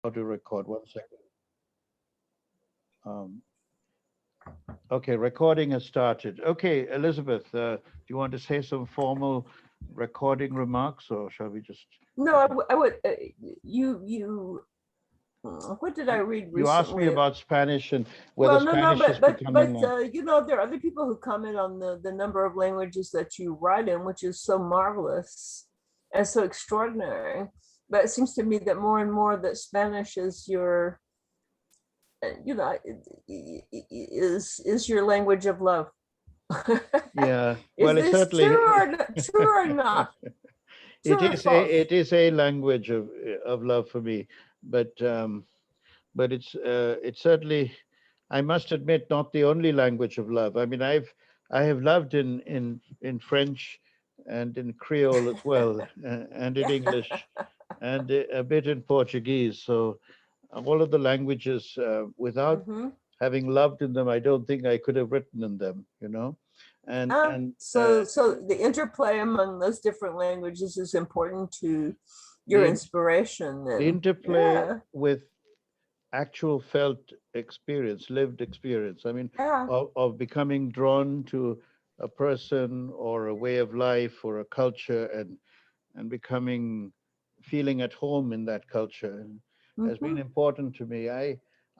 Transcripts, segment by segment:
How to record. 1 second. Um, okay, recording has started. Okay, Elizabeth, do you want to say some formal recording remarks, or shall we just? No, I would. What did I read You asked me recently? about Spanish and whether Well, no, Spanish is becoming. there are other people who comment on the number of languages that you write in, which is so marvelous and so extraordinary. But it seems to me that more and more that Spanish is your, is your language of love. Yeah, Is well, it's this certainly true or not? it True or is false? a language of love for me, but it's certainly, I must admit, not the only language of love. I mean, I have loved in French and in Creole as well, and in Yeah. English, and a bit in Portuguese. So all of the languages, without Hmm. having loved in them, I don't think I could have written in them. And So the interplay among those different languages is important to your the inspiration the then. interplay Yeah. with actual felt experience, lived experience. I mean, Yeah. of becoming drawn to a person or a way of life or a culture, and becoming, feeling at home in that culture has been Hmm. important to me.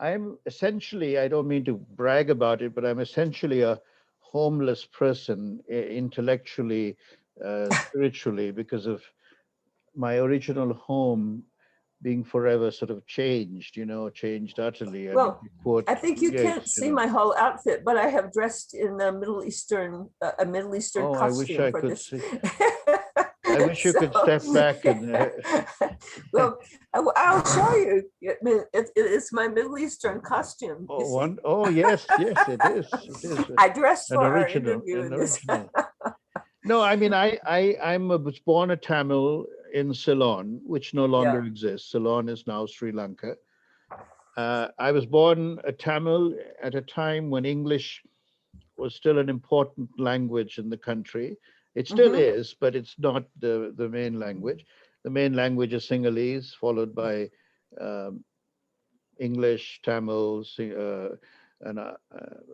I'm essentially, I don't mean to brag about it, but I'm essentially a homeless person, intellectually, spiritually, because of my original home being forever sort of changed, changed utterly. I mean, Well, to quote I think you can't Yeats. see my whole outfit, but I have dressed in a Middle Eastern Oh, I wish costume I for could this. see. I wish you So, could step back and. well, I'll show you. It's my Middle Eastern costume. You Oh, see, oh yes, yes, it is. It is I dressed an for our original, interview an in this. original. No, I mean, was born a Tamil in Ceylon, which no longer Yeah. exists. Ceylon is now Sri Lanka. I was born a Tamil at a time when English was still an important language in the country. It still Hmm. is, but it's not the main language. The main language is Sinhalese, followed by um, English, Tamil, and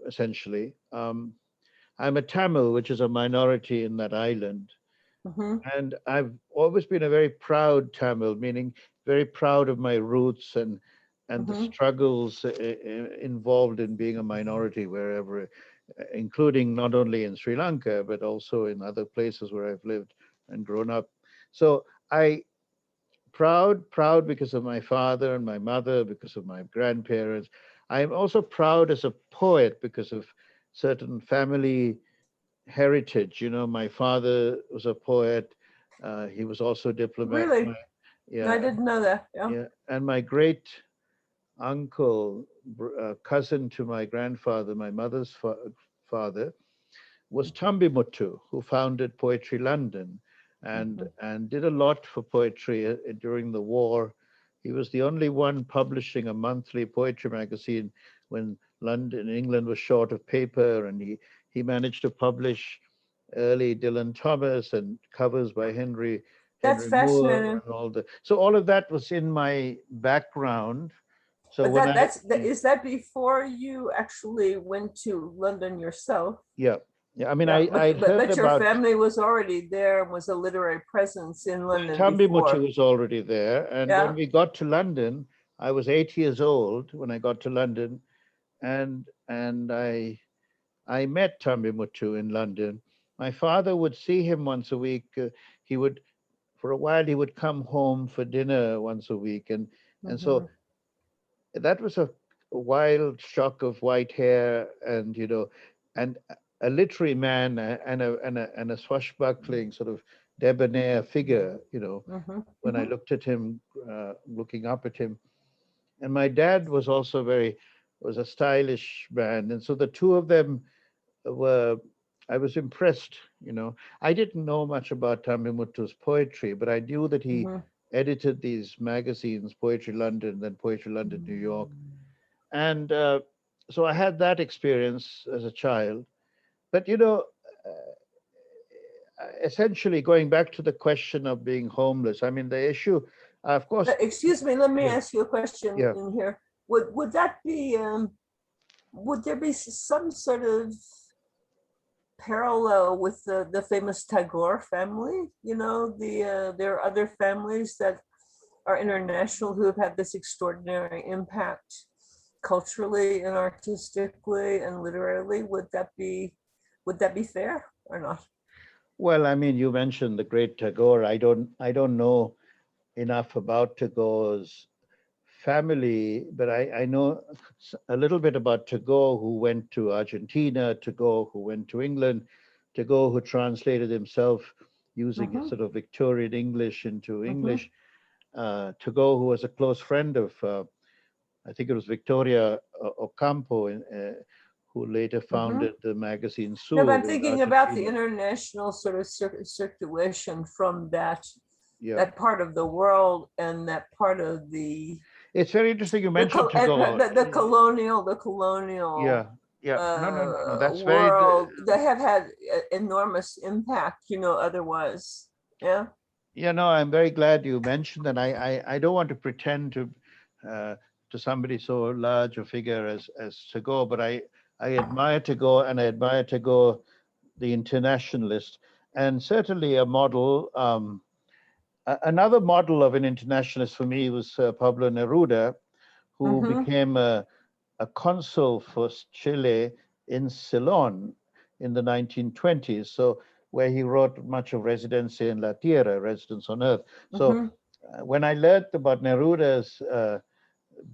essentially. I'm a Tamil, which is a minority in that island. Hmm. And I've always been a very proud Tamil, meaning very proud of my roots and the Hmm. struggles involved in being a minority wherever, including not only in Sri Lanka but also in other places where I've lived and grown up. So I proud because of my father and my mother, because of my grandparents. I'm also proud as a poet because of certain family heritage. My father was a poet. He was also a diplomat. Really, I Yeah, didn't know that. Yeah. yeah. And my great uncle, cousin to my grandfather, my mother's father, was Tambi Muttu, who founded Poetry London, Hmm. and did a lot for poetry during the war. He was the only one publishing a monthly poetry magazine when London, England, was short of paper, and he managed to publish early Dylan Thomas and covers by That's Henry Moore fascinating. and all the. So all of that was in my background. So But when I is that before you actually went to London yourself? yeah, yeah, I mean, Yeah, I'd heard but your about. family was already there and was a literary presence in Well, London Tambi Mucci before. was already there, and when Yeah. we got to London, I was 8 years old when I got to London, and I met Tambi Muttu in London. My father would see him once a week. He would, for a while, he would come home for dinner once a week, and Hmm. so that was a wild shock of white hair, and and a literary man, and a swashbuckling sort of debonair figure. Hmm. When I looked at him, looking up at him. And my dad was also was a stylish man. And so the two of them were, I was impressed. I didn't know much about Tamimuttu's poetry, but I knew that he Hmm. edited these magazines, Poetry London, then Poetry London, New York. And so I had that experience as a child. But, essentially going back to the question of being homeless, I mean, the issue Of course, Excuse me, let me yeah, ask you a question yeah. in here. Would that be, would there be some sort of parallel with the famous Tagore family? You know, there are other families that are international who have had this extraordinary impact culturally and artistically and literarily. Would that be fair or not? Well, I mean, you mentioned the great Tagore. I don't know enough about Tagore's family, but I know a little bit about Tagore, who went to Argentina, Tagore, who went to England, Tagore, who translated himself using Mm-hmm, sort of Victorian English into mm-hmm, English. Tagore, who was a close friend of, I think it was Victoria Ocampo, who later mm-hmm. founded the magazine No, but I'm Sur in thinking about the Argentina. international sort of circulation from Yeah. that part of the world and that part of It's very interesting you mentioned Tagore. the colonial Yeah, yeah. No, no, no, no. That's very, world that have had enormous impact, you know, otherwise. Yeah. yeah, no, I'm very glad you mentioned that. I don't want to pretend uh, to somebody so large a figure as Tagore, but I admire Tagore and I admire Tagore, the internationalist, and certainly a model. Another model of an internationalist for me was Pablo Neruda, who Mm-hmm. became a consul for Chile in Ceylon in the 1920s. So where he wrote much of Residencia en la Tierra, Residence on Earth. So Mm-hmm. when I learned about Neruda as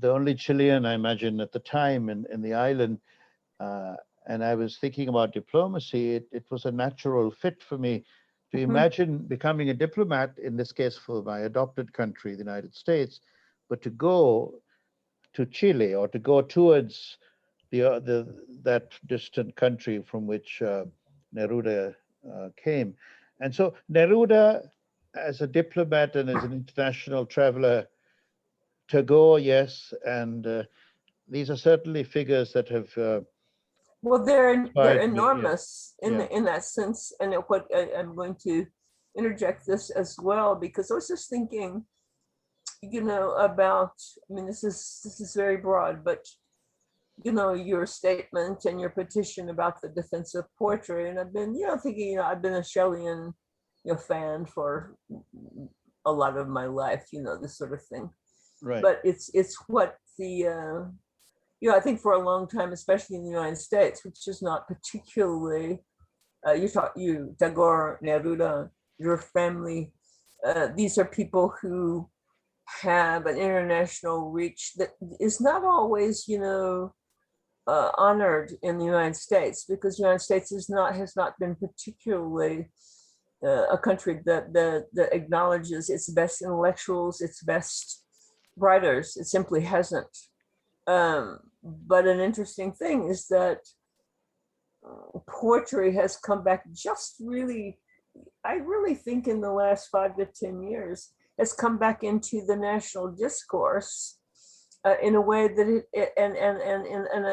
the only Chilean, I imagine, at the time in the island, uh, and I was thinking about diplomacy, it was a natural fit for me to Mm-hmm. imagine becoming a diplomat, in this case for my adopted country, the United States, but to go to Chile or to go towards the that distant country from which Neruda came. And so Neruda, as a diplomat and as an international traveler, Tagore, yes, and these are certainly figures that have Well, they're inspired me. Yeah, enormous yeah, in that sense, and I'm going to interject this as well because I was just thinking, you know, about. I mean, this is very broad, but you know, your statement and your petition about the defense of poetry, and I've been, you know, thinking, you know, I've been a Shelleyan, you know, fan for a lot of my life, you know, this sort of thing. right. But it's what you know, I think for a long time, especially in the United States, which is not particularly, you Tagore, Neruda, your family, these are people who have an international reach that is not always, you know, honored in the United States because the United States has not been particularly a country that acknowledges its best intellectuals, its best writers. It simply hasn't. But an interesting thing is that poetry has come back just really, I really think in the last 5 to 10 years, has come back into the national discourse in a way that and in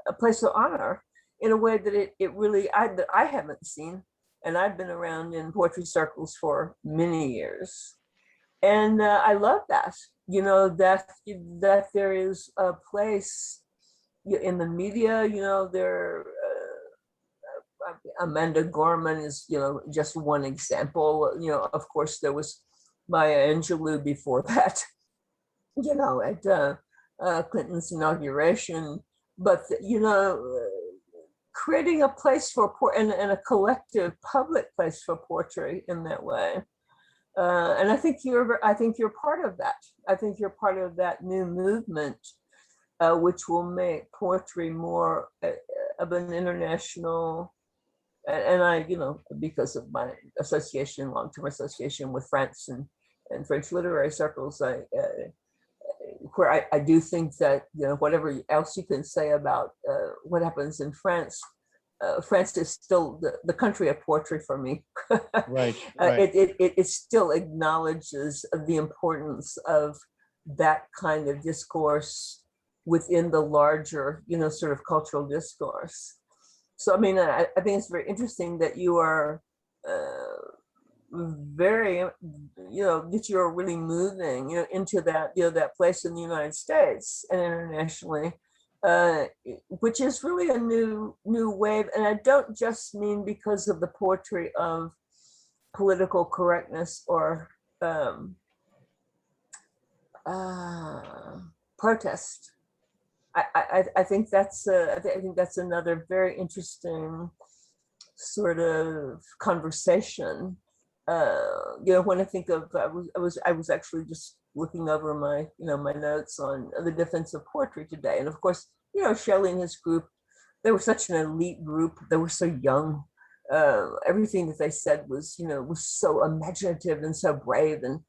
a place of honor in a way that it really that I haven't seen, and I've been around in poetry circles for many years, and I love that, you know, that there is a place in the media, you know, there. Amanda Gorman is, you know, just one example. You know, of course, there was Maya Angelou before that, you know, at Clinton's inauguration. But, you know, creating a place for and a collective public place for poetry in that way. And I think you're part of that. I think you're part of that new movement, which will make poetry more of an international. And I, you know, because of my association, long-term association with France and French literary circles, where I do think that, you know, whatever else you can say about what happens in France, France is still the country of poetry for me. Right, right. It still acknowledges the importance of that kind of discourse within the larger, you know, sort of cultural discourse. So, I mean, I think it's very interesting that you are uh, very, that you're really moving, into that, that place in the United States and internationally, uh, which is really a new wave. And I don't just mean because of the poetry of political correctness or um, protest. I think that's I think that's another very interesting sort of conversation. When I think of, I was actually just looking over my, my notes on the defense of poetry today, and of course, Shelley and his group, they were such an elite group. They were so young. Everything that they said was, was so imaginative and so brave, and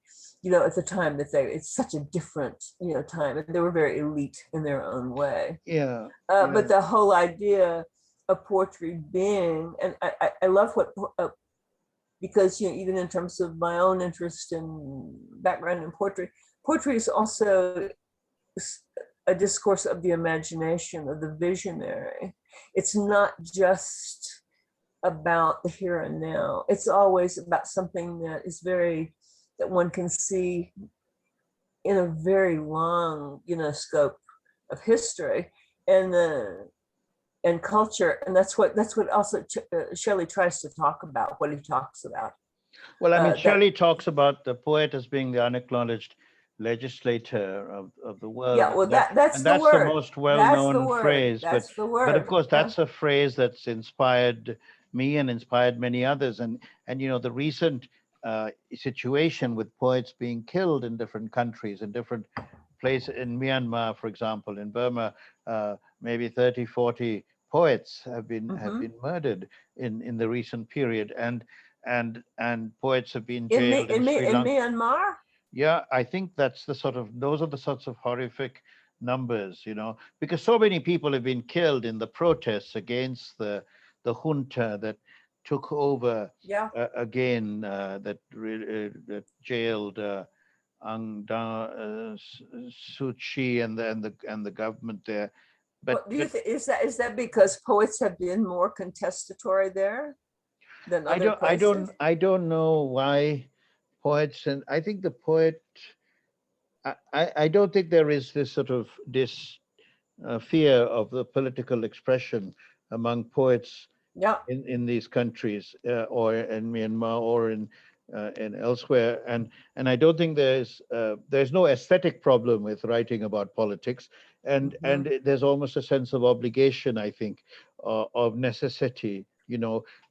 at the time that it's such a different, time, and they were very elite in their own way. Yeah, But yeah, the whole idea of poetry being, and I love what, because even in terms of my own interest and background in poetry, poetry is also a discourse of the imagination, of the visionary. It's not just about the here and now. It's always about something that is that one can see in a very long, scope of history and culture. And that's what also Shelley tries to talk about, what he talks about. well, I mean, That Shelley talks about the poet as being the unacknowledged legislator of the world, Yeah, well, that's and the that's the word. most That's the well-known word. phrase. That's the But of word. course, Yeah. that's a phrase that's inspired me and inspired many others. And the recent situation with poets being killed in different countries, in different places, in Myanmar, for example, in Burma, maybe 30, 40 poets have been Hmm. murdered in the recent period, and poets have been jailed in Sri In Lanka. Myanmar. Yeah, I think those are the sorts of horrific numbers, because so many people have been killed in the protests against the junta that took over Yeah. again, that jailed Aung Suu Kyi and the government there. But What do you but think? Is that because poets have been more contestatory there than I other don't I don't places? I don't know why poets, and I think the poet. I don't think there is this sort of this fear of the political expression among poets Yeah. in these countries, or in Myanmar, or in elsewhere, and I don't think there's no aesthetic problem with writing about politics, and Hmm. there's almost a sense of obligation, I think, of necessity.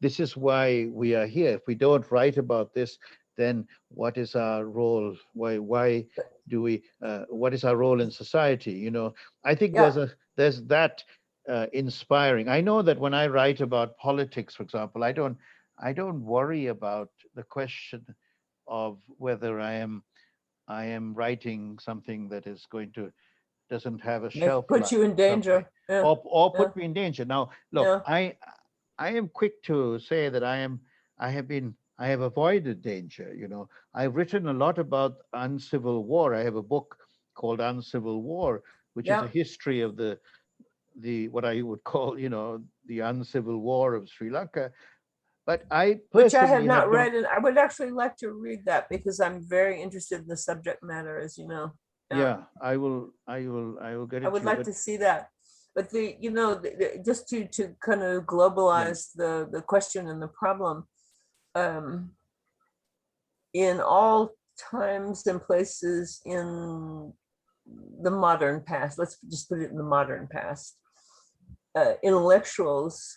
This is why we are here. If we don't write about this, then what is our role? Why do we? What is our role in society? I think Yeah. there's that inspiring. I know that when I write about politics, for example, I don't worry about the question of whether I am writing something that is going to doesn't have a shelf Put life you in something, danger. Yeah. or Yeah. put me in danger. Now, look, Yeah. I am quick to say that I have avoided danger. I've written a lot about uncivil war. I have a book called Uncivil War, which is a Yeah. history of the what I would call, the uncivil war of Sri Lanka. But I Which I have personally not have not. read, and I would actually like to read that because I'm very interested in the subject matter, as you know. Yeah. Yeah, I will get I it would to you. like But to see that. But just to kind of yeah, globalize the question and the problem, um, in all times and places in the modern past, let's just put it in the modern past, intellectuals,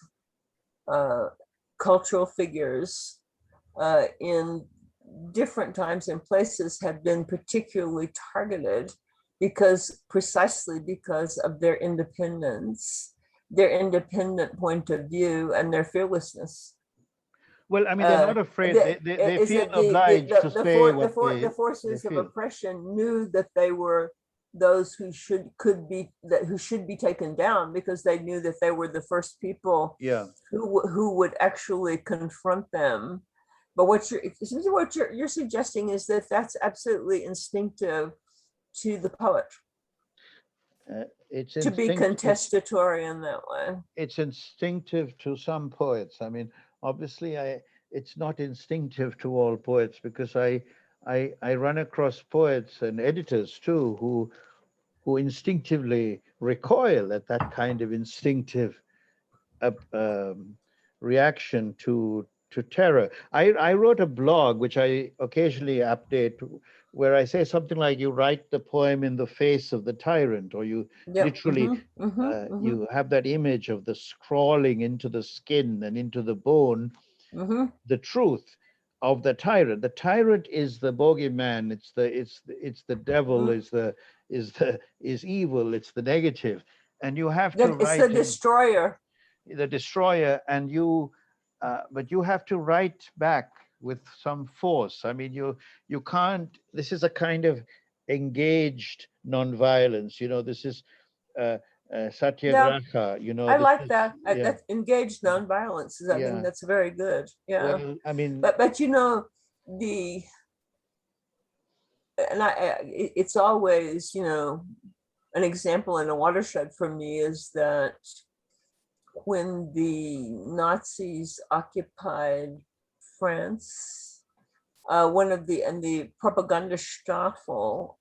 uh, cultural figures, in different times and places have been particularly targeted precisely because of their independence, their independent point of view, and their fearlessness. well, I mean, they're not afraid. They Is feel that obliged to say what the they forces of feel. oppression knew that they were those who should be taken down, because they knew that they were the first people Yeah. who would actually confront them. But what you're suggesting is that that's absolutely instinctive to the poet, It's to be instinct. contestatory in that way. It's instinctive to some poets. I mean, obviously, it's not instinctive to all poets, because I run across poets and editors too who instinctively recoil at that kind of instinctive uh, um, reaction to terror. I wrote a blog which I occasionally update, where I say something like, you write the poem in the face of the tyrant, or you Yep. literally Mm-hmm. you have that image of the scrawling into the skin and into the bone Mm-hmm. the truth of the tyrant. The tyrant is the bogeyman. It's the devil. Mm-hmm. Is evil. It's the negative, and you have to It's the write him destroyer. the destroyer, and but you have to write back with some force. I mean, you can't. This is a kind of engaged nonviolence. This is uh, Yeah, satyagraha. I This like is, that. yeah, That engaged nonviolence is, I think yeah. that's very good. Yeah, Well, I mean, but the and it's always an example and a watershed for me is that when the Nazis occupied France, one of the Propagandastaffel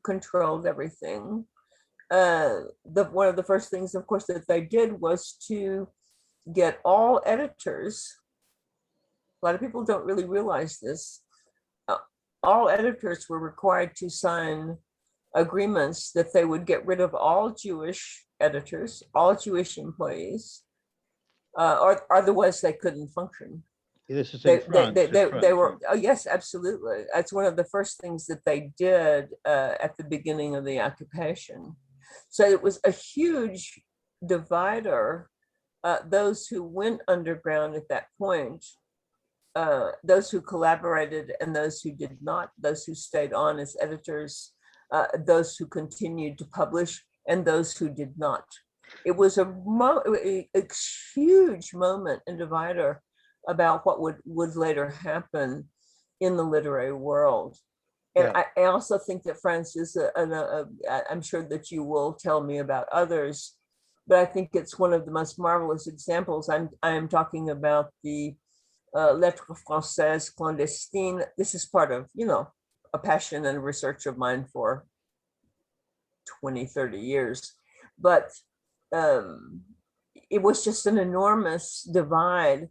controlled everything. The one of the first things, of course, that they did was to get all editors. A lot of people don't really realize this. Uh, all editors were required to sign agreements that they would get rid of all Jewish editors, all Jewish employees, or otherwise they couldn't function. this is in They, France. In they France, were, yeah. oh yes, absolutely. That's one of the first things that they did at the beginning of the occupation. So it was a huge divider. Those who went underground at that point, those who collaborated and those who did not, those who stayed on as editors, those who continued to publish, and those who did not. It was a huge moment and divider about what would later happen in the literary world. And Yeah. I also think that France is I'm sure that you will tell me about others, but I think it's one of the most marvelous examples. I am talking about the Lettres Françaises Clandestines. This is part of, a passion and research of mine for 20, 30 years. But um, it was just an enormous divide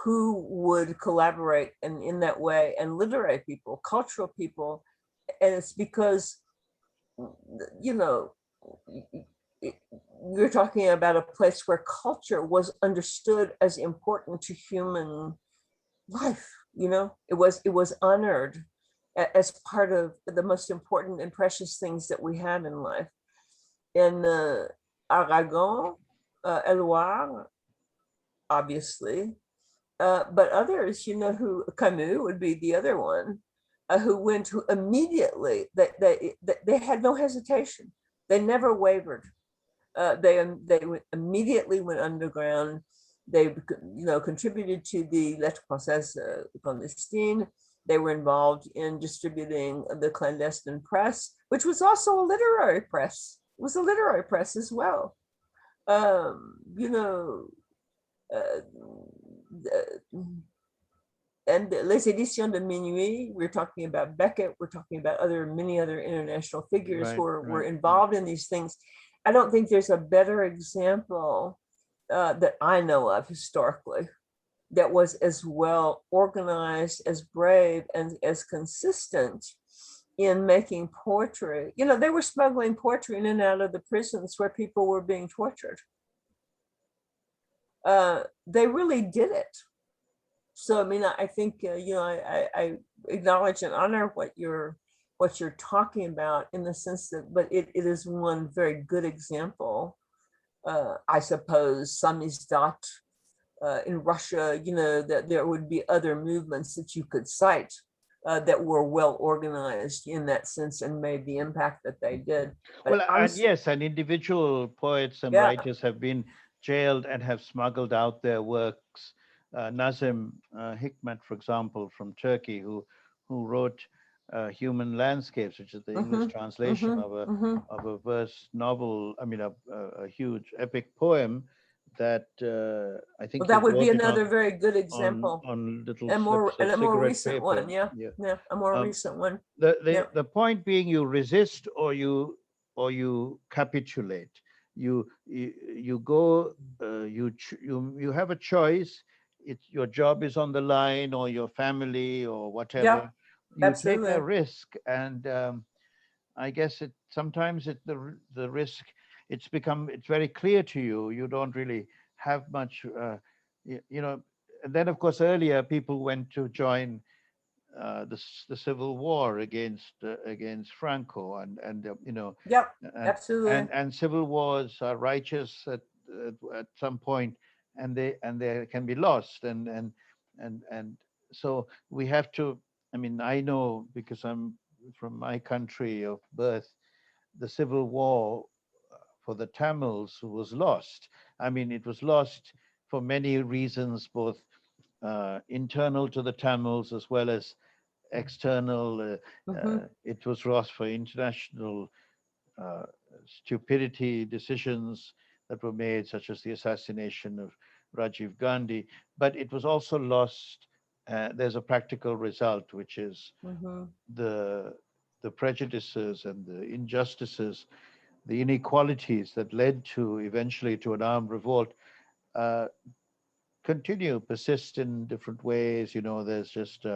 who would collaborate and in that way, and literary people, cultural people. And it's because, you know, you're talking about a place where culture was understood as important to human life. It was honored as part of the most important and precious things that we have in life. In Aragon, Eloire, obviously, but others, who Camus would be the other one, who went to immediately. They had no hesitation. They never wavered. They immediately went underground. They contributed to the Lettres Françaises Clandestines. They were involved in distributing the clandestine press, which was also a literary press. It was a literary press as well. Um, you know, uh, and Les Éditions de Minuit, we're talking about Beckett, we're talking about many other international figures who Right. were Right. involved in these things. I don't think there's a better example that I know of historically that was as well organized, as brave, and as consistent in making poetry. They were smuggling poetry in and out of the prisons where people were being tortured. They really did it. So, I mean, I think, I acknowledge and honor what you're talking about, in the sense that, but it is one very good example. I suppose samizdat in Russia, that there would be other movements that you could cite that were well organized in that sense and made the impact that they did. But Well, and honestly, yes, and individual poets and yeah. writers have been jailed and have smuggled out their works. Nazim Hikmet, for example, from Turkey, who wrote Human Landscapes, which is the English Mm-hmm, translation mm-hmm, of a mm-hmm. verse novel. I mean, a huge epic poem that I Well, think he that would be wrote it another very good example, on little and slips of a more cigarette recent one. paper. Yeah, Yeah. yeah, a more Um, recent one. the Yeah, the point being, you resist or you capitulate. You go. You have a choice. It's your job is on the line, or your family, or yeah, whatever. You take a absolutely. risk, and I guess it sometimes the risk, it's very clear to you. You don't really have much, you know. And then, of course, earlier people went to join the civil war against Franco, and Yep, and absolutely. and civil wars are righteous at some point, and they can be lost, and so we have to. I mean, I know because I'm from my country of birth, the civil war for the Tamils was lost. I mean, it was lost for many reasons, both internal to the Tamils as well as external. Hmm. It was lost for international uh, stupidity decisions that were made, such as the assassination of Rajiv Gandhi. But it was also lost. There's a practical result, which is Hmm. the the prejudices and the injustices, the inequalities that led to eventually to an armed revolt, uh, continue, persist in different ways. There's just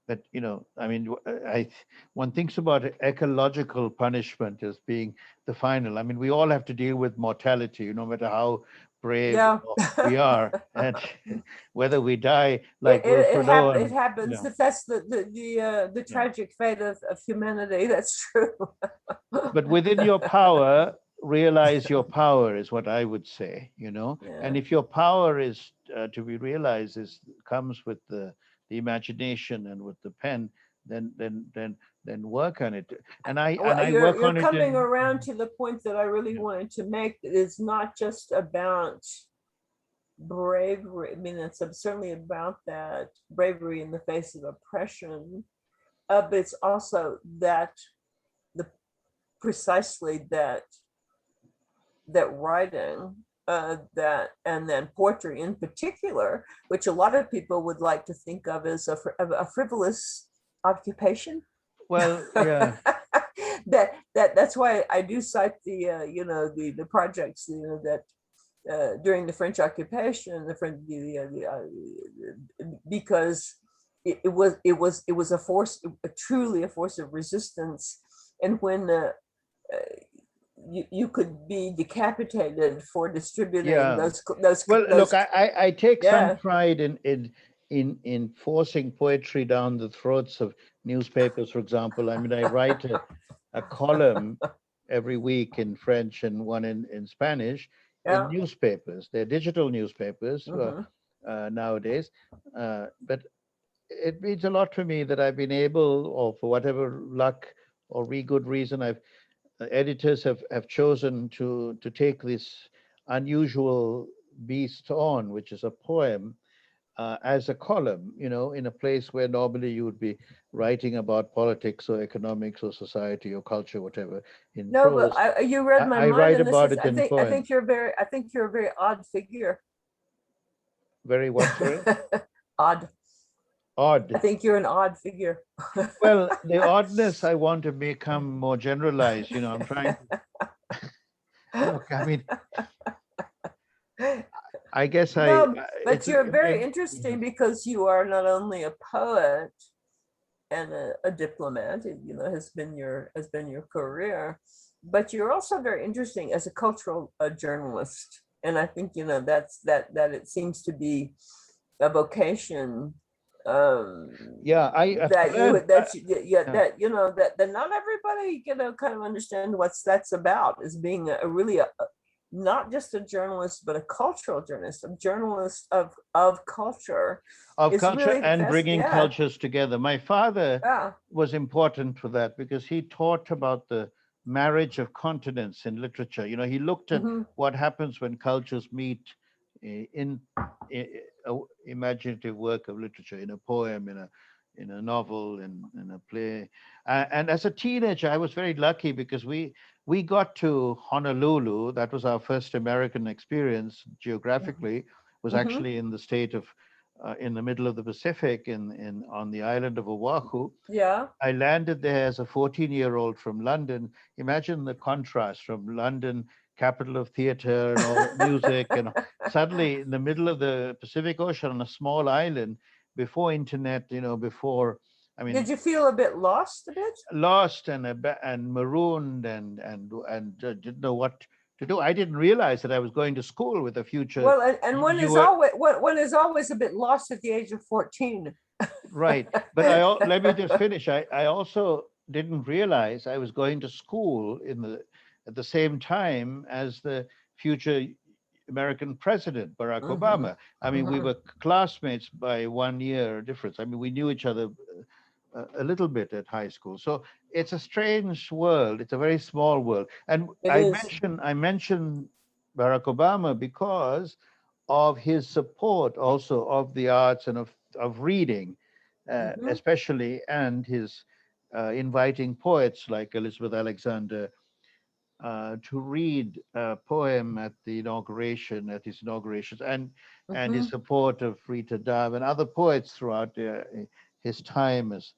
but I mean, one thinks about ecological punishment as being the final. I mean, we all have to deal with mortality, no matter how brave Yeah. we are, and whether we die like Wilfred It Owen. happens. That's the Yeah. tragic fate of humanity. That's true. But within your power, realize your power is what I would say. And Yeah. if your power is to be realized, is comes with the imagination and with the pen, then work on it. And I work You're on it coming in. around to the point that I really Yeah. wanted to make. That it's not just about bravery. I mean, it's certainly about that bravery in the face of oppression, but it's also that the precisely that writing, that and then poetry in particular, which a lot of people would like to think of as a frivolous occupation. Well, yeah, That's why I do cite the projects that during the French occupation, because it was a force, truly a force of resistance, and when you could be decapitated for distributing yeah. Well, look, those I take some yeah. pride in forcing poetry down the throats of newspapers, for example. I mean, I write a column every week in French and one in Spanish in Yeah. newspapers. They're digital newspapers Hmm. nowadays. But it means a lot to me that I've been able, or for whatever luck or good reason, editors have chosen to take this unusual beast on, which is a poem, as a column, in a place where normally you would be writing about politics or economics or society or culture, whatever, in No, but prose. you read my I mind, write and this about is it in poem. I think you're a very odd figure. Very what, sorry? Odd. I Odd. think you're an odd figure. Well, the oddness I want to become more generalized. I'm trying to look. I mean, I guess No, but it's you're very yeah. interesting because you are not only a poet and a diplomat, has been your career, but you're also very interesting as a cultural journalist. And I think that it seems to be a vocation, um, Yeah, I've that you learned. that you, yeah, Yeah. that not everybody kind of understand what's that's about, is being a really not just a journalist but a cultural journalist, a journalist of culture, Of is culture really and fast. bringing Yeah, cultures together. My father yeah. was important for that because he taught about the marriage of continents in literature. He looked at Hmm. what happens when cultures meet in a imaginative work of literature, in a poem, in a novel, in a play. And as a teenager, I was very lucky because we got to Honolulu. That was our first American experience geographically. Was Mm-hmm. actually in the state of, in the middle of the Pacific, in on the island of Oahu. Yeah. I landed there as a 14-year-old from London. Imagine the contrast from London, capital of theater and all music, and suddenly in the middle of the Pacific Ocean on a small island, before internet, before, I Did mean, you feel a bit lost a bit? lost and and marooned and didn't know what to do. I didn't realize that I was going to school with a future. Well, and one You is were always one is always a bit lost at the age of 14. right, but let me just finish. I also didn't realize I was going to school at the same time as the future American president, Barack Mm-hmm. Obama. I mean, we Mm-hmm. were classmates by 1 year difference. I mean, we knew each other a little bit at high school. So it's a strange world. It's a very small world. And It is. I mentioned Barack Obama because of his support also of the arts and of reading, Mm-hmm. especially, and his inviting poets like Elizabeth Alexander to read a poem at at his inaugurations, and his Mm-hmm. support of Rita Dove and other poets throughout his time as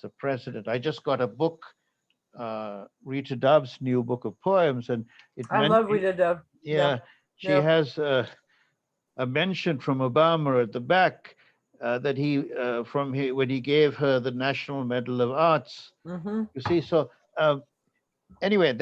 the president. I just got a book, Rita Dove's new book of poems, and it I meant, love Rita Dove. Yeah. yeah, she Yeah. has a mention from Obama at the back that when he gave her the National Medal of Arts. Mm-hmm. You see, so anyway,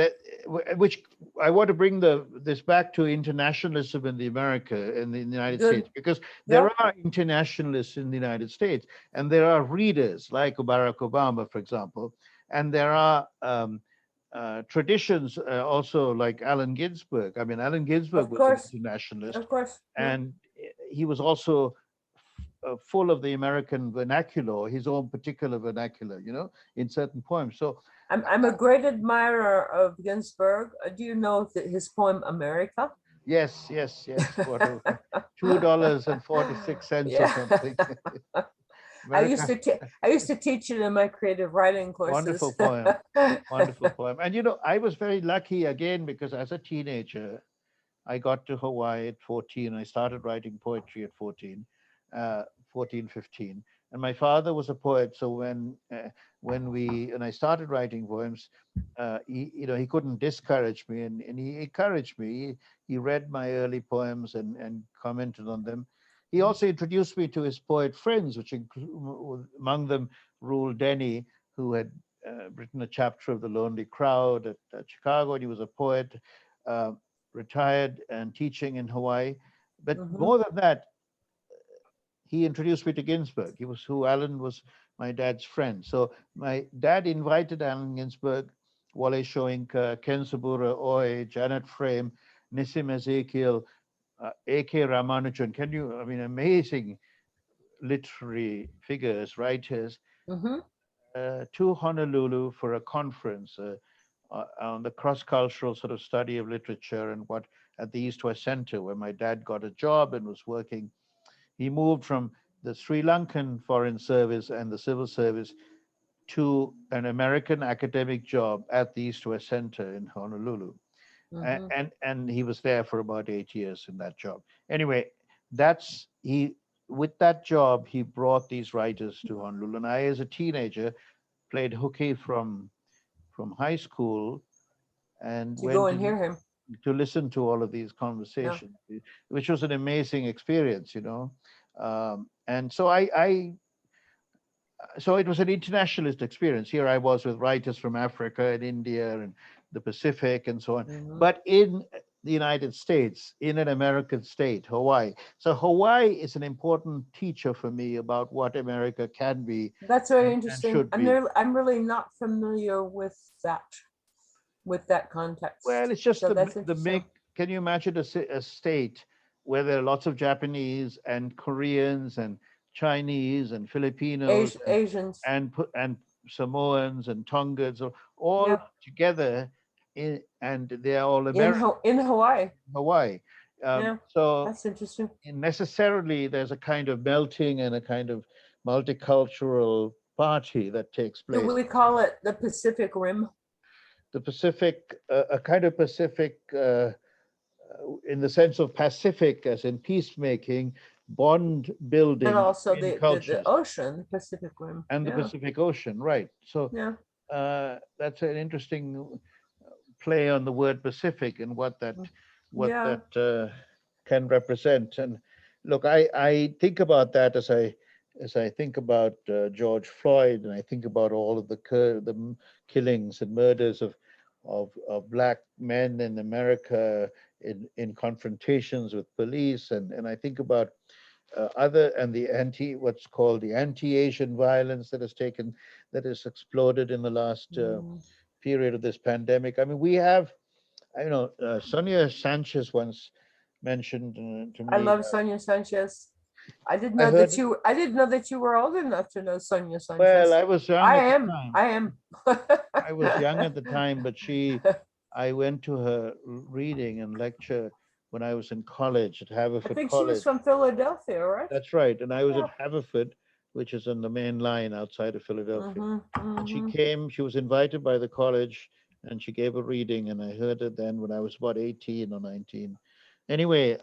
which I want to bring this back to internationalism in the United Good. States, because there Yep. are internationalists in the United States, and there are readers like Barack Obama, for example, and there are traditions also like Allen Ginsberg. I mean, Allen Ginsberg Of was an course. internationalist, Of course. Yeah. and he was also full of the American vernacular, his own particular vernacular, in certain poems. So I'm a great admirer of Ginsberg. Do you know that his poem America? yes, yes, yes. What a $2.46 or Yeah. something. America, I used to teach it in my creative writing wonderful courses. poem, wonderful poem. And I was very lucky again because as a teenager, I got to Hawaii at 14. I started writing poetry at 14, uh, 14, 15. And my father was a poet, so when I started writing poems, he couldn't discourage me, and he encouraged me. He read my early poems and commented on them. He also introduced me to his poet friends, which among them Rule Denny, who had written a chapter of The Lonely Crowd at Chicago, and he was a poet. Uh, Retired and teaching in Hawaii. But Hmm. more than that, he introduced me to Ginsberg. He was who Allen was my dad's friend. So my dad invited Allen Ginsberg, Wale Soyinka, Ken Sabura Oy, Janet Frame, Nissim Ezekiel, A.K. Ramanujan. I mean, amazing literary figures, writers, Hmm. to Honolulu for a conference on the cross-cultural sort of study of literature and what at the East West Center, where my dad got a job and was working. He moved from the Sri Lankan Foreign Service and the Civil Service to an American academic job at the East West Center in Honolulu. Hmm. And he was there for about 8 years in that job. Anyway, that's he with that job, he brought these writers to Honolulu. And I, as a teenager, played hooky from high school and To go went and in hear him. to listen to all of these Yeah. conversations, which was an amazing experience. And so it was an internationalist experience. Here I was with writers from Africa and India and the Pacific and so on, Hmm. but in the United States, in an American state, Hawaii. So Hawaii is an important teacher for me about what America can be That's very and interesting. should be. I'm really not familiar with that Well, context. it's just So that's the interesting. make. Can you imagine a state where there are lots of Japanese and Koreans and Chinese and Filipinos Asians. and Samoans and Tongans all Yeah. together, and they are all American In Hawaii. in Hawaii. Yeah. So That's interesting. necessarily there's a kind of melting and a kind of multicultural party that takes Do place. we call it the Pacific Rim? The Pacific, a kind of Pacific, in the sense of Pacific as in peacemaking, bond And building also between the cultures, ocean, the Pacific Rim. and the Yeah, Pacific Ocean, right? So yeah. that's an interesting play on the word Pacific and what Yeah. that can represent. And look, I think about that as I think about George Floyd, and I think about all of the killings and murders of black men in America in confrontations with police, and I think about other and the what's called the anti-Asian violence that has exploded in the last Mm. period of this pandemic. I mean, we have, I know, Sonia Sanchez once mentioned to I me. love Sonia Sanchez. I didn't I know that heard. you. I didn't know that you were old enough to know Sonia Well, Sanchez. I was young I at the am. time. I am. I was young at the time, but I went to her reading and lecture when I was in college at I Haverford think she was College. from Philadelphia, right? That's right. And I was Yeah. at Haverford, which is on the main line outside of Philadelphia. Mm-hmm, And mm-hmm. she was invited by the college and she gave a reading. And I heard it then when I was about 18 or 19. Anyway,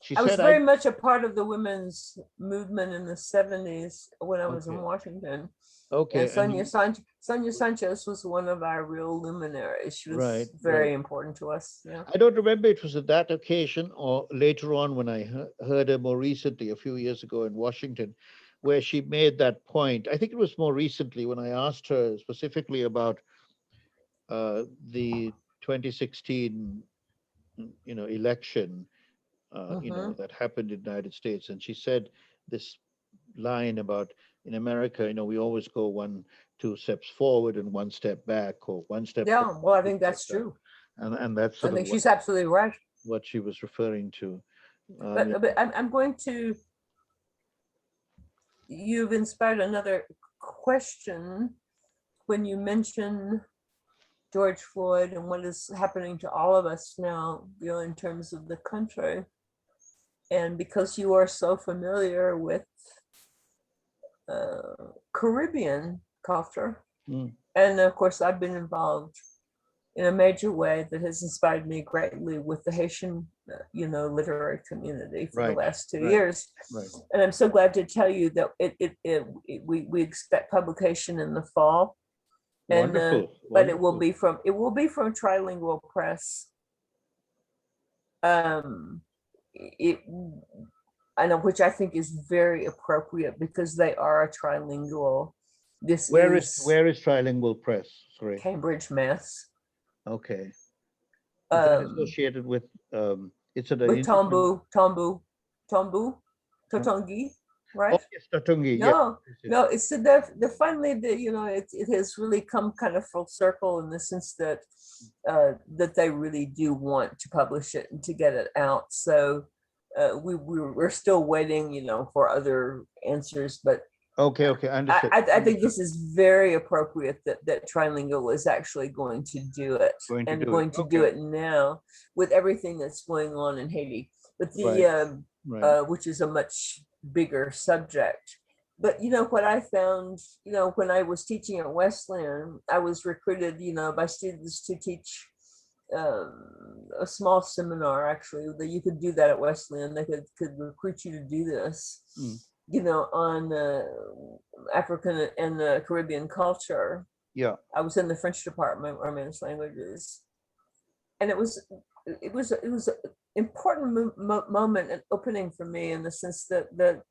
she I was said, very much a part of the women's movement in the 70s when I was in okay, Washington. And okay. And you, Sonia Sanchez was one of our real luminaries. She right, was right. very important to us. Yeah. I don't remember it was at that occasion or later on when I heard her more recently, a few years ago in Washington, where she made that point. I think it was more recently when I asked her specifically about the 2016, election, Mm-hmm. that happened in the United States, and she said this line about in America, we always go two steps forward and one step back, or one step Yeah. forward, Well, I two think steps that's back, true. and that's I sort of think she's absolutely right. what she was referring to. But I'm going to. You've inspired another question when you mention George Floyd and what is happening to all of us now, in terms of the country. And because you are so familiar with Caribbean culture, Mm, and of course, I've been involved in a major way that has inspired me greatly with the Haitian, literary community for the right, last two right, years. right. And I'm so glad to tell you that we expect publication in the fall, and Wonderful, but it will wonderful. be from Trilingual Press. Um, it I know, which I think is very appropriate because they are a trilingual. This is Where is Trilingual Press? Sorry. Cambridge, Mass. Okay. Is that Um, associated with? It's an with independent. Tombu, Totongi, Oh right? yes, Tatungi. Yes, No, yes, yes. no, it's the finally it has really come kind of full circle in the sense that that they really do want to publish it and to get it out. So we're still waiting, for other answers, but Okay, okay, understood. I think Understood. this is very appropriate that Trilingual is actually going to do it Going to and do it. going to do Okay. it now with everything that's going on in Haiti. But Right, right. which is a much bigger subject. But what I found, when I was teaching at Wesleyan, I was recruited, by students to teach a small seminar. Actually, that you could do that at Wesleyan. They could recruit you to do this, Mm, on African and Caribbean culture. yeah. I was in the French department, Romance languages, and it was an important moment and opening for me in the sense that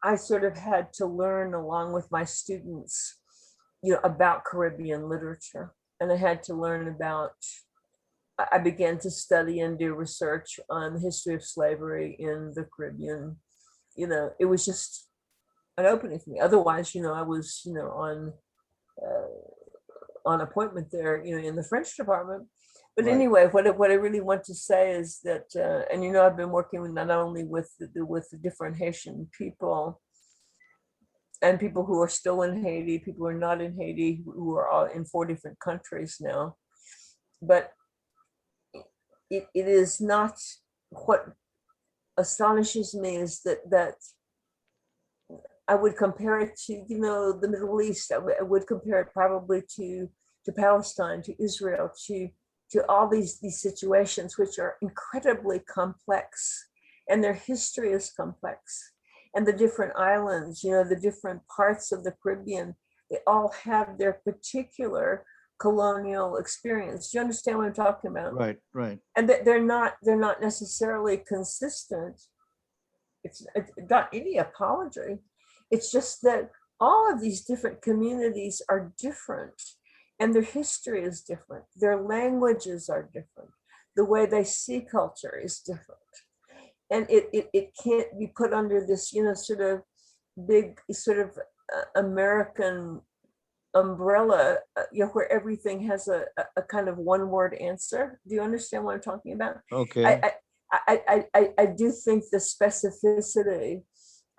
I sort of had to learn along with my students, about Caribbean literature, and I had to learn about. I began to study and do research on the history of slavery in the Caribbean. It was just an opening for me. Otherwise, I was, on appointment there, in the French department. But Right. anyway, what I really want to say is that, and I've been working with not only with the different Haitian people and people who are still in Haiti, people who are not in Haiti, who are all in 4 different countries now. But it is not, what astonishes me is that I would compare it to, the Middle East. I would compare it probably to Palestine, to Israel, to all these situations which are incredibly complex, and their history is complex, and the different islands, the different parts of the Caribbean, they all have their particular colonial experience. Do you understand what I'm talking about? Right, right. And that they're not necessarily consistent. It's not any apology. It's just that all of these different communities are different, and their history is different. Their languages are different. The way they see culture is different. And it can't be put under this, sort of big, sort of American umbrella, where everything has a kind of one word answer. Do you understand what I'm talking about? Okay. I do think the specificity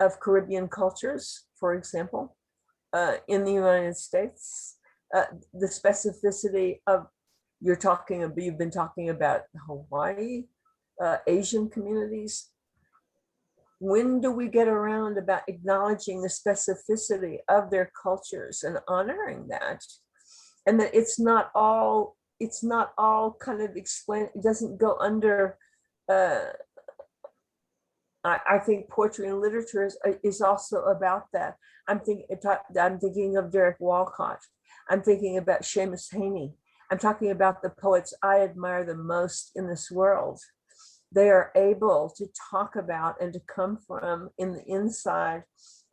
of Caribbean cultures, for example, in the United States, the specificity of you've been talking about Hawaii, Asian communities. When do we get around about acknowledging the specificity of their cultures and honoring that? And that it's not all kind of explained. It doesn't go under. I think poetry and literature is also about that. I'm thinking of Derek Walcott. I'm thinking about Seamus Heaney. I'm talking about the poets I admire the most in this world. They are able to talk about and to come from in the inside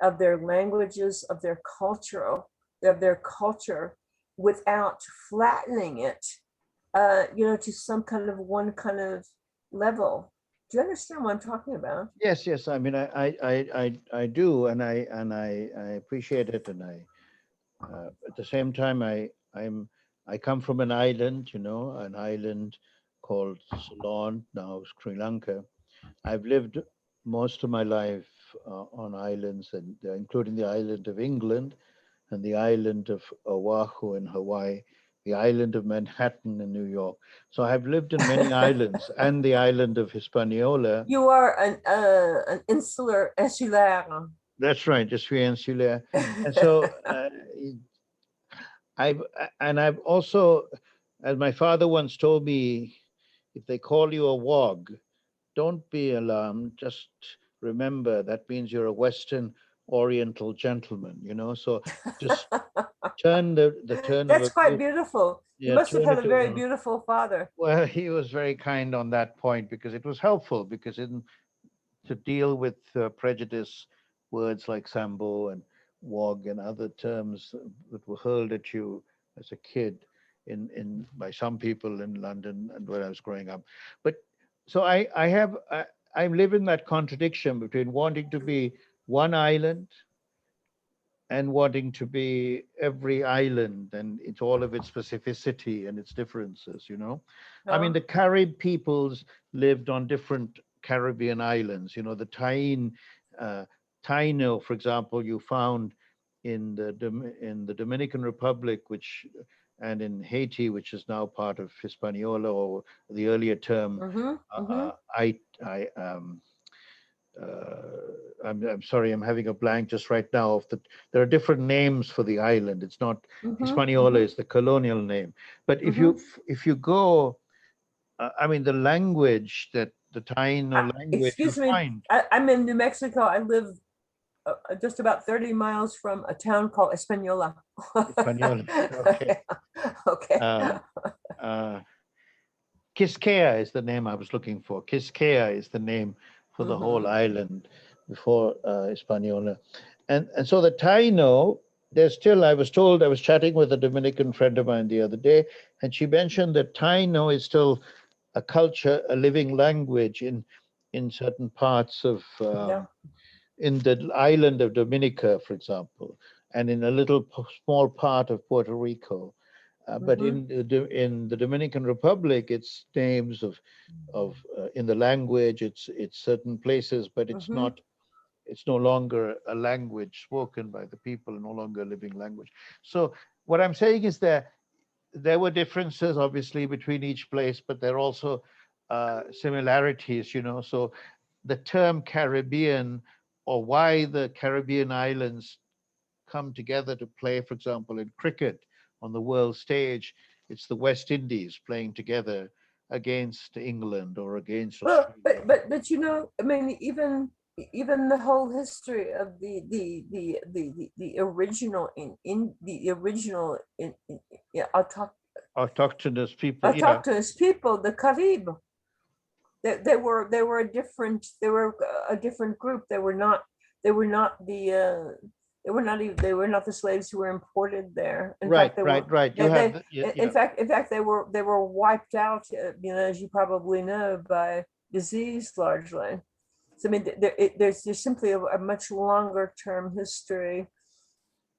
of their languages, of their culture, without flattening it, to some kind of one kind of level. Do you understand what I'm talking about? Yes, yes. I mean, I do, and I appreciate it, and at the same time, I come from an island, an island called Ceylon, now Sri Lanka. I've lived most of my life on islands, and including the island of England, and the island of Oahu in Hawaii, the island of Manhattan in New York. So I've lived in many islands, and the island of Hispaniola. You are an insular insulaire. That's right, je suis insulaire. And so I've I've also, as my father once told me, if they call you a wog, don't be alarmed. Just remember that means you're a Western Oriental gentleman. So just turn the turn of That's a quite beautiful. You yeah, must have turn had it a very to. beautiful father. Well, he was very kind on that point because it was helpful because to deal with prejudice, words like Sambo and Wog and other terms that were hurled at you as a kid in by some people in London and when I was growing up. But so I live in that contradiction between wanting to be one island and wanting to be every island and it's all of its specificity and its differences. I mean, No? the Carib peoples lived on different Caribbean islands. The uh, Taino, for example, you found in the Dominican Republic, which and in Haiti, which is now part of Hispaniola, or the earlier term, Mm-hmm. Mm-hmm. I I'm sorry, I'm having a blank just right now. There are different names for the island. It's not Mm-hmm. Hispaniola Mm-hmm. is the colonial name. But Mm-hmm. if you go, I mean, the language that the Taino language you Excuse me. find I'm in New Mexico. I live just about 30 miles from a town called Espanola. Hispaniola. Okay. Okay. Um, uh, Quisqueya is the name I was looking for. Quisqueya is the name for the whole Mm-hmm. island before Hispaniola. And so the Taino, there's still, I was told, I was chatting with a Dominican friend of mine the other day, and she mentioned that Taino is still a culture, a living language in certain parts of, Yeah. in the island of Dominica, for example, and in a little small part of Puerto Rico. But Mm-hmm. in the Dominican Republic, it's names of in the language. It's certain places, but it's Mm-hmm. not. It's no longer a language spoken by the people, no longer a living language. So what I'm saying is that there were differences, obviously, between each place, but there are also similarities. So the term Caribbean or why the Caribbean islands come together to play, for example, in cricket on the world stage. It's the West Indies playing together against England or against Well, Australia. but you know, I mean, even the whole history of the original in the original in yeah, Autochthonous people, yeah, autochthonous people, the Carib, they were a different group. They were not the they were not the slaves who were imported there. In right, fact, they right, were right. You have, yeah, yeah, in fact they were wiped out, you know, as you probably know, by disease largely. So I mean, there's simply a much longer term history,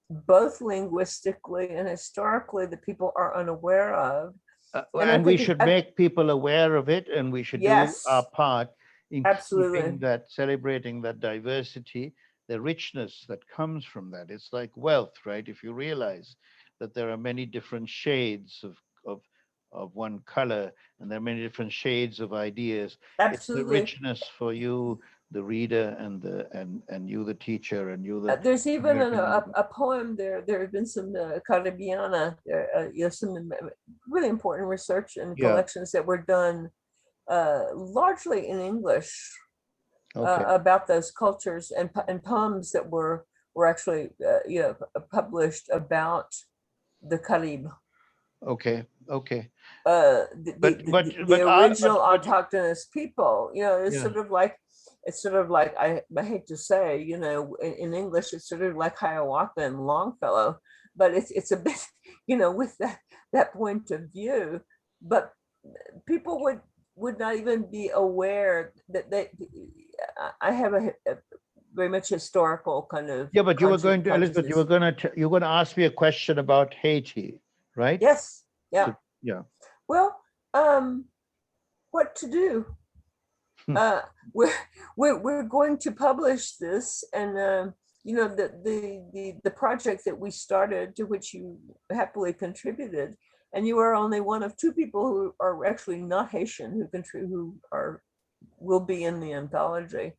both linguistically and historically, that people are unaware of. And I and we think should make people aware of it, and we should do our yes, part in keeping absolutely. that, celebrating that diversity, the richness that comes from that. It's like wealth, right? If you realize that there are many different shades of of one color, and there are many different shades of ideas, it's the Absolutely. richness for you, the reader, and you, the teacher, and you, the There's even American reader. a poem there. There have been some Caribiana, you know, some really important research and Yeah. collections that were done largely in English Okay. about those cultures, and poems that were actually you know, published about the Carib, Okay. Okay. the original autochthonous people. You know, Yeah. it's sort of like I hate to say, you know, in English, it's sort of like Hiawatha and Longfellow, but it's a bit, you know, with that point of view. But people would not even be aware that I have a very much historical kind of Yeah, but you were going to, Elizabeth, consciousness. you were going to ask me a question about Haiti, right? Yes, So, yeah. yeah. Well, um, what to do? uh, we're, we're going to publish this, and you know, the project that we started, to which you happily contributed, and you are only one of two people who are actually not Haitian who are will be in the anthology.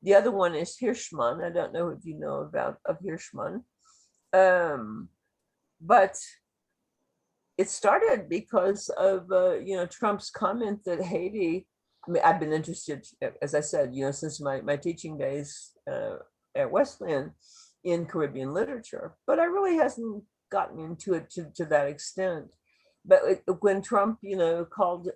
The other one is Hirschman. I don't know if you know about of Hirschman, um, but it started because of you know, Trump's comment that Haiti. I mean, I've been interested, as I said, you know, since my teaching days at Wesleyan in Caribbean literature, but I really hasn't gotten into it to that extent. But when Trump, you know, called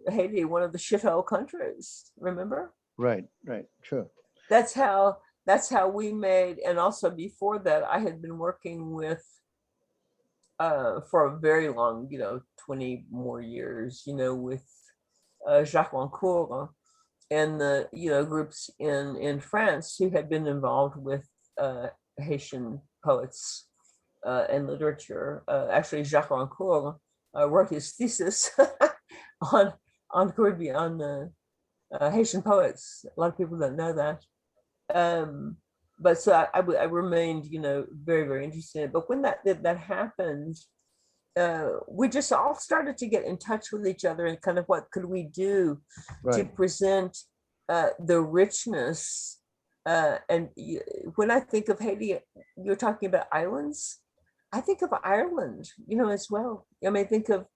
Haiti one of the shithole countries, remember? Right, right, sure. That's how we made. And also before that, I had been working with for a very long, you know, 20 more years, you know, with Jacques Lancourt and the, you know, groups in France who had been involved with Haitian poets and literature. Actually, Jacques Lancourt wrote his thesis on Caribbean, on Haitian poets. A lot of people don't know that. But so I remained, you know, very, very interested in it. But when that happened, we just all started to get in touch with each other, and kind of what could we do to Right. present the richness. And when I think of Haiti, you're talking about islands. I think of Ireland, you know, as well. I mean, think of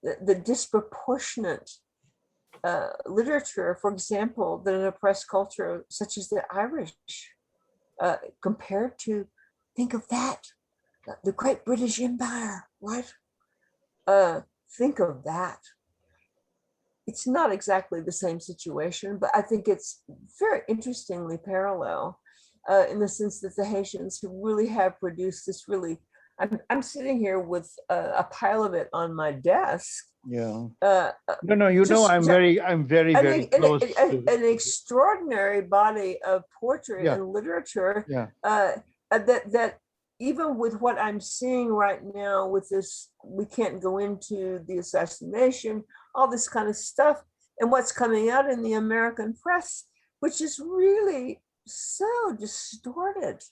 the disproportionate literature, for example, that an oppressed culture such as the Irish, compared to, think of that, the Great British Empire, right? Think of that. It's not exactly the same situation, but I think it's very interestingly parallel in the sense that the Haitians who really have produced this really, I'm sitting here with a pile of it on my desk. Yeah. Uh, No, no, you know, just I'm very, very close to, an extraordinary body of poetry yeah, and literature yeah. that even with what I'm seeing right now with this, we can't go into the assassination, all this kind of stuff, and what's coming out in the American press, which is really so distorted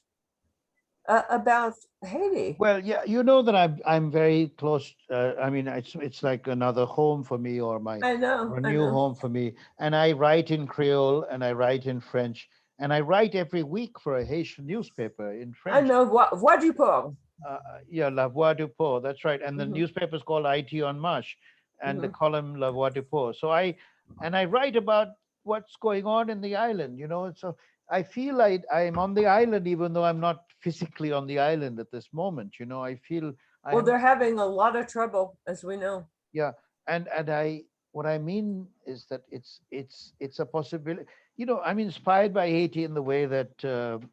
about Haiti. Well, yeah, you know that I'm very close. I mean, it's like another home for me, or I or know, a I new know. home for me. And I write in Creole and I write in French, and I write every week for a Haitian newspaper in I French. know what du port. Yeah, La Voix du Port. That's right. And the Hmm. newspaper is called IT en Marche, and the Hmm. column La Voix du Port. So I write about what's going on in the island. So I feel like I'm on the island, even though I'm not physically on the island at this moment. I feel I Well, am. they're having a lot of trouble, as we know. Yeah, and I what I mean is that it's a possibility. I'm inspired by Haiti in the way that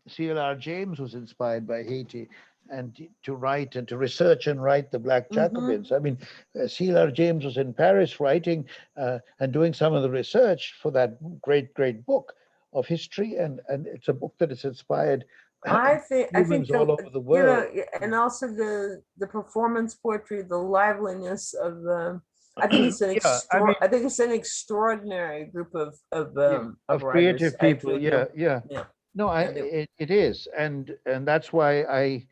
CLR James was inspired by Haiti, and to write and to research and write the Black Hmm. Jacobins. I mean, CLR James was in Paris writing and doing some of the research for that great book of history, and it's a book that has inspired I think humans all over the you world. know, and also the performance poetry, the liveliness of I think it's Yeah, I mean, an extraordinary group yeah, of of writers. creative I people. actually do. Yeah, yeah. Yeah, No, yeah. They, it is, and that's why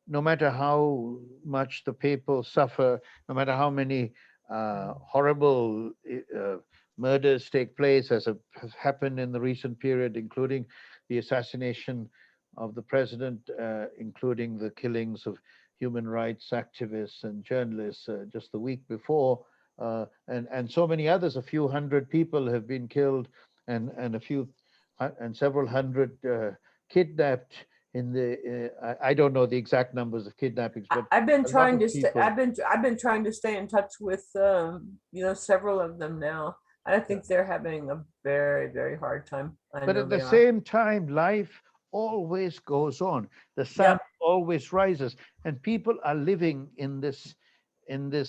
no matter how much the people suffer, no matter how many horrible murders take place, has happened in the recent period, including the assassination of the president, including the killings of human rights activists and journalists just the week before, and so many others. A few hundred people have been killed, and and several hundred kidnapped in the I don't know the exact numbers of kidnappings, but I've been a lot trying of to stay. people. I've been trying to stay in touch with several of them now. And I Yeah. think they're having a very hard time. I But know at the they are. same time, life always goes on. The sun Yep. always rises, and people are living in this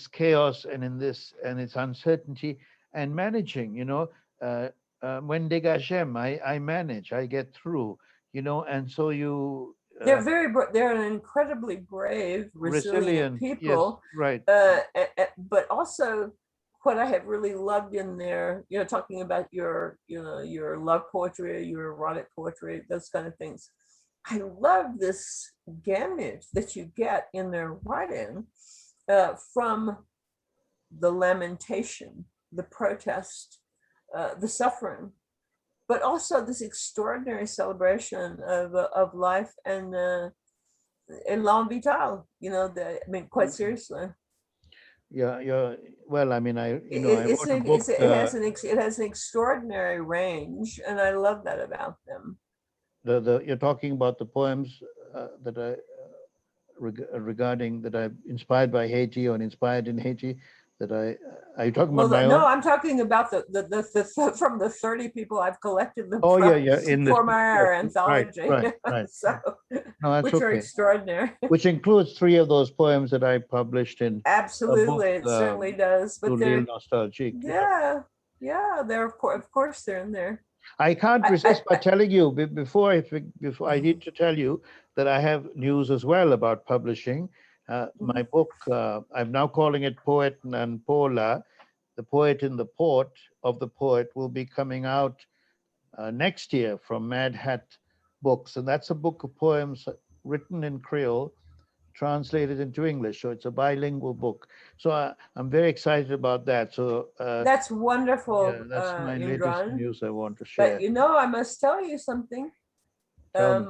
chaos and in this and its uncertainty and managing. Uh, when dégagem, I manage, I get through. And so you They're an incredibly brave, resilient resilient. Yes, people. right. But also what I have really loved in there, talking about your love poetry, your erotic poetry, those kind of things. I love this gamut that you get in their writing, from the lamentation, the protest, the suffering, but also this extraordinary celebration of life and l'homme vital. Quite seriously, Yeah. Well, I mean, I wrote a book. it has an extraordinary range, and I love that about them. The You're talking about the poems that regarding that I inspired by Haiti or inspired in Haiti. That Are you talking about Well, my no, own? I'm talking about the from the 30 people I've collected them Oh, yeah, from yeah. In this for book, yes, my right, anthology. right, right. So, No, that's which are okay. extraordinary. Which includes three of those poems that I published in a book, Absolutely, it certainly does. But to Lille they're Nostalgique. Yeah. yeah, yeah, they're of course they're in there. I can't I resist by telling you before I need to tell you that I have news as well about publishing. My Mhm. book, I'm now calling it Poet and Pola, the poet in the port of the poet, will be coming out next year from Mad Hat Books, and that's a book of poems written in Creole, translated into English. So it's a bilingual book. So I'm very excited about that. So That's yeah, wonderful, that's my latest Indran. news I want to But share. I must tell you something. Tell me.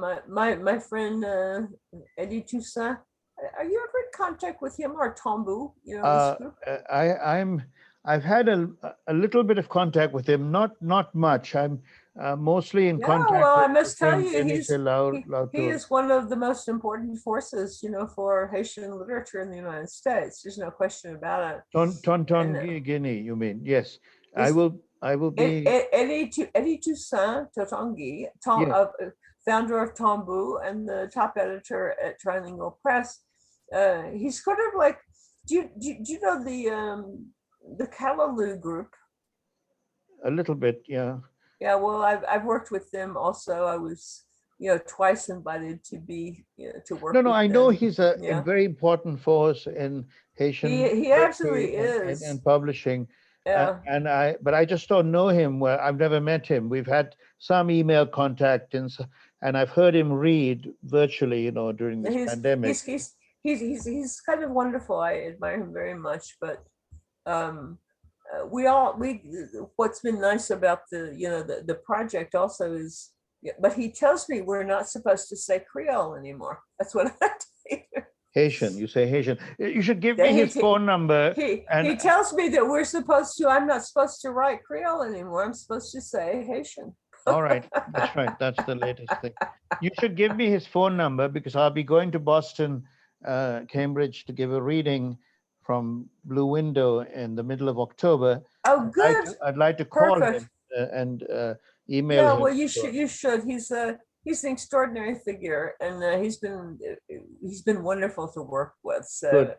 My friend Eddie Toussaint. Are you ever in contact with him or Tombu? This Uh, group. I'm I've had a little bit of contact with him, not much. I'm mostly in Yeah, contact well, with I his must tell friend you, Denis he Lautour. is one of the most important forces, for Haitian literature in the United States. There's no question about it. Tonton And Guinea, you mean? Yes, is I will be. Eddie Toussaint Totongi, Yeah. founder of Tombu and the top editor at Trilingual Press. He's kind of like, do you know the Callaloo group? A little bit, yeah. Yeah, well, I've worked with them also. I was, twice invited to be, to No, work no, with I know them. he's a Yeah, very important force in Haitian he poetry absolutely is. and publishing. Yeah, But I just don't know him. Well, I've never met him. We've had some email contact, and I've heard him read virtually, during this he's pandemic. he's he's he's kind of wonderful. I admire him very much. But um, we what's been nice about the project also is Yeah, but he tells me we're not supposed to say Creole anymore. That's what I tell Haitian. You say Haitian. You should give me you. his phone number. And He tells me that we're supposed to. I'm not supposed to write Creole anymore. I'm supposed to say Haitian. all right, that's right. That's the latest thing. You should give me his phone number because I'll be going to Boston, Cambridge to give a reading from Blue Window in the middle of October. Oh, good, I'd like to call perfect. him and email Yeah, him. well, you should. You should. He's an extraordinary figure, and he's been wonderful to work with. So Good,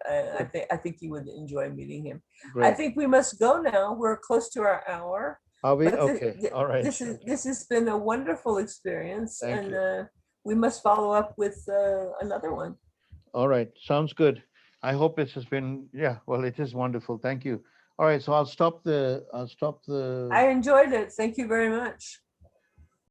good, I think you would enjoy meeting him. I great. think we must go now. We're close to our hour, Are we? but Okay. All right. Okay. this has been a wonderful experience, Thank and you. we must follow up with another one. All right. Sounds good. I hope this has been, yeah, well, it is wonderful. Thank you. All right. So I'll stop the I enjoyed it. Thank you very much.